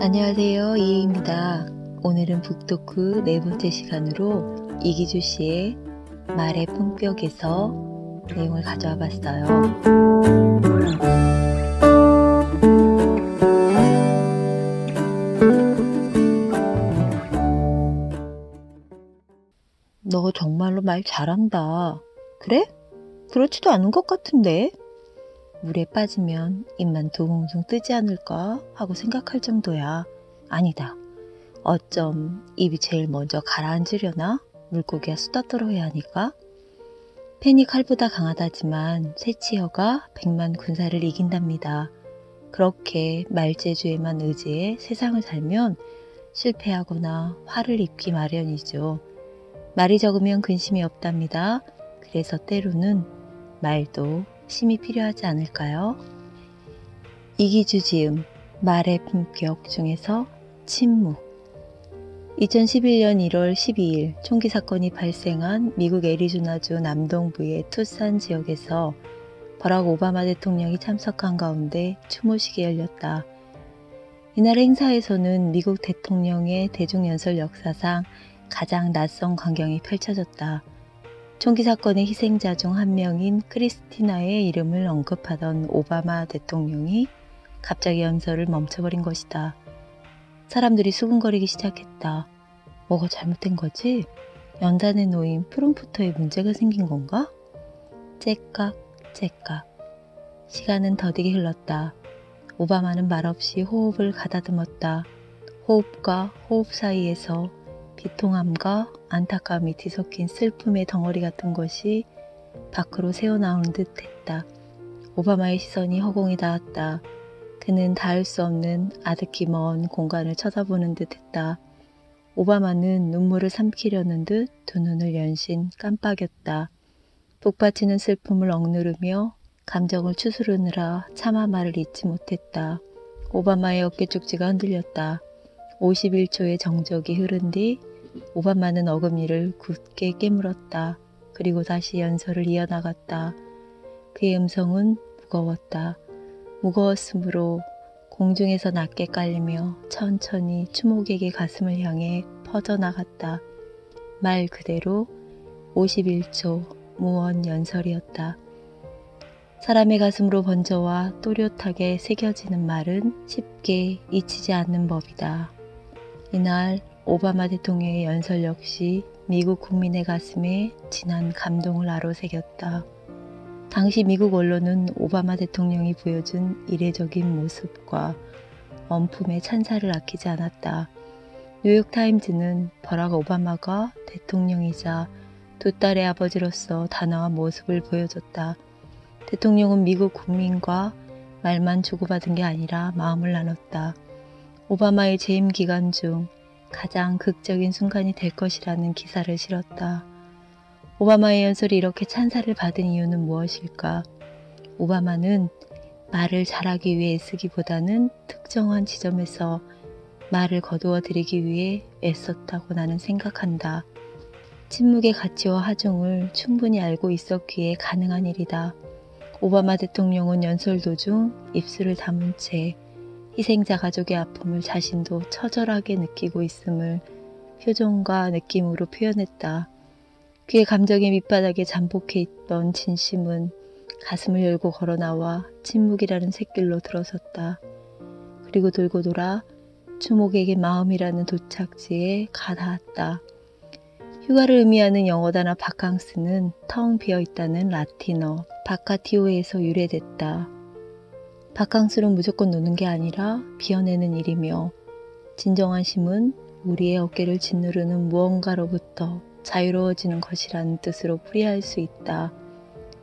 안녕하세요. 이혜입니다. 오늘은 북토크 네 번째 시간으로 이기주 씨의 말의 품격에서 내용을 가져와 봤어요. 너 정말로 말 잘한다. 그래? 그렇지도 않은 것 같은데? 물에 빠지면 입만 둥둥 뜨지 않을까 하고 생각할 정도야. 아니다. 어쩜 입이 제일 먼저 가라앉으려나? 물고기가 수다 떨어야 하니까? 펜이 칼보다 강하다지만 새치어가 100만 군사를 이긴답니다. 그렇게 말재주에만 의지해 세상을 살면 실패하거나 화를 입기 마련이죠. 말이 적으면 근심이 없답니다. 그래서 때로는 말도 심이 필요하지 않을까요? 이기주지음 말의 품격 중에서 침묵. 2011년 1월 12일 총기 사건이 발생한 미국 애리조나주 남동부의 투싼 지역에서 버락 오바마 대통령이 참석한 가운데 추모식이 열렸다. 이날 행사에서는 미국 대통령의 대중연설 역사상 가장 낯선 광경이 펼쳐졌다. 총기 사건의 희생자 중 한 명인 크리스티나의 이름을 언급하던 오바마 대통령이 갑자기 연설을 멈춰버린 것이다. 사람들이 수군거리기 시작했다. 뭐가 잘못된 거지? 연단에 놓인 프롬프터에 문제가 생긴 건가? 째깍 째깍. 시간은 더디게 흘렀다. 오바마는 말없이 호흡을 가다듬었다. 호흡과 호흡 사이에서 비통함과 안타까움이 뒤섞인 슬픔의 덩어리 같은 것이 밖으로 새어나오는 듯 했다. 오바마의 시선이 허공에 닿았다. 그는 닿을 수 없는 아득히 먼 공간을 쳐다보는 듯 했다. 오바마는 눈물을 삼키려는 듯 두 눈을 연신 깜빡였다. 북받치는 슬픔을 억누르며 감정을 추스르느라 차마 말을 잇지 못했다. 오바마의 어깨 쪽지가 흔들렸다. 51초의 정적이 흐른 뒤 오바마는 어금니를 굳게 깨물었다. 그리고 다시 연설을 이어나갔다. 그의 음성은 무거웠다. 무거웠으므로 공중에서 낮게 깔리며 천천히 추모객의 가슴을 향해 퍼져나갔다. 말 그대로 51초 무언 연설이었다. 사람의 가슴으로 번져와 또렷하게 새겨지는 말은 쉽게 잊히지 않는 법이다. 이날 오바마 대통령의 연설 역시 미국 국민의 가슴에 진한 감동을 아로새겼다. 당시 미국 언론은 오바마 대통령이 보여준 이례적인 모습과 엄품의 찬사를 아끼지 않았다. 뉴욕타임즈는 버락 오바마가 대통령이자 두 딸의 아버지로서 단아한 모습을 보여줬다. 대통령은 미국 국민과 말만 주고받은 게 아니라 마음을 나눴다. 오바마의 재임 기간 중 가장 극적인 순간이 될 것이라는 기사를 실었다. 오바마의 연설이 이렇게 찬사를 받은 이유는 무엇일까? 오바마는 말을 잘하기 위해 애쓰기보다는 특정한 지점에서 말을 거두어 들이기 위해 애썼다고 나는 생각한다. 침묵의 가치와 하중을 충분히 알고 있었기에 가능한 일이다. 오바마 대통령은 연설 도중 입술을 다문 채 희생자 가족의 아픔을 자신도 처절하게 느끼고 있음을 표정과 느낌으로 표현했다. 그의 감정의 밑바닥에 잠복해 있던 진심은 가슴을 열고 걸어나와 침묵이라는 샛길로 들어섰다. 그리고 돌고 돌아 추모객의 마음이라는 도착지에 가닿았다. 휴가를 의미하는 영어 단어 바캉스는 텅 비어있다는 라틴어 바카티오에서 유래됐다. 바캉스는 무조건 노는 게 아니라 비워내는 일이며 진정한 쉼은 우리의 어깨를 짓누르는 무언가로부터 자유로워지는 것이라는 뜻으로 풀이할 수 있다.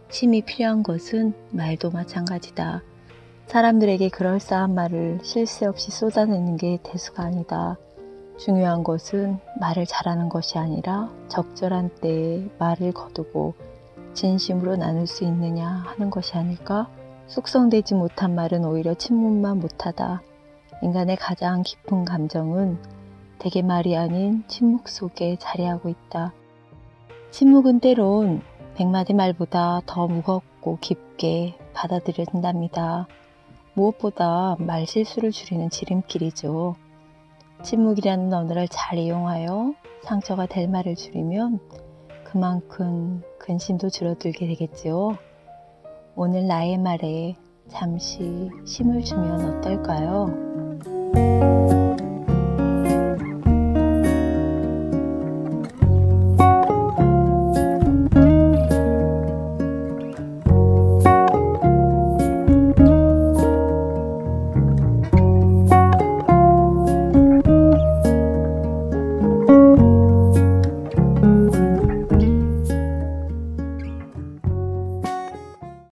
쉼이 필요한 것은 말도 마찬가지다. 사람들에게 그럴싸한 말을 쉴 새 없이 쏟아내는 게 대수가 아니다. 중요한 것은 말을 잘하는 것이 아니라 적절한 때에 말을 거두고 진심으로 나눌 수 있느냐 하는 것이 아닐까? 숙성되지 못한 말은 오히려 침묵만 못하다. 인간의 가장 깊은 감정은 대개 말이 아닌 침묵 속에 자리하고 있다. 침묵은 때론 100마디 말보다 더 무겁고 깊게 받아들여진답니다. 무엇보다 말 실수를 줄이는 지름길이죠. 침묵이라는 언어를 잘 이용하여 상처가 될 말을 줄이면 그만큼 근심도 줄어들게 되겠지요. 오늘 나의 말에 잠시 쉼을 주면 어떨까요?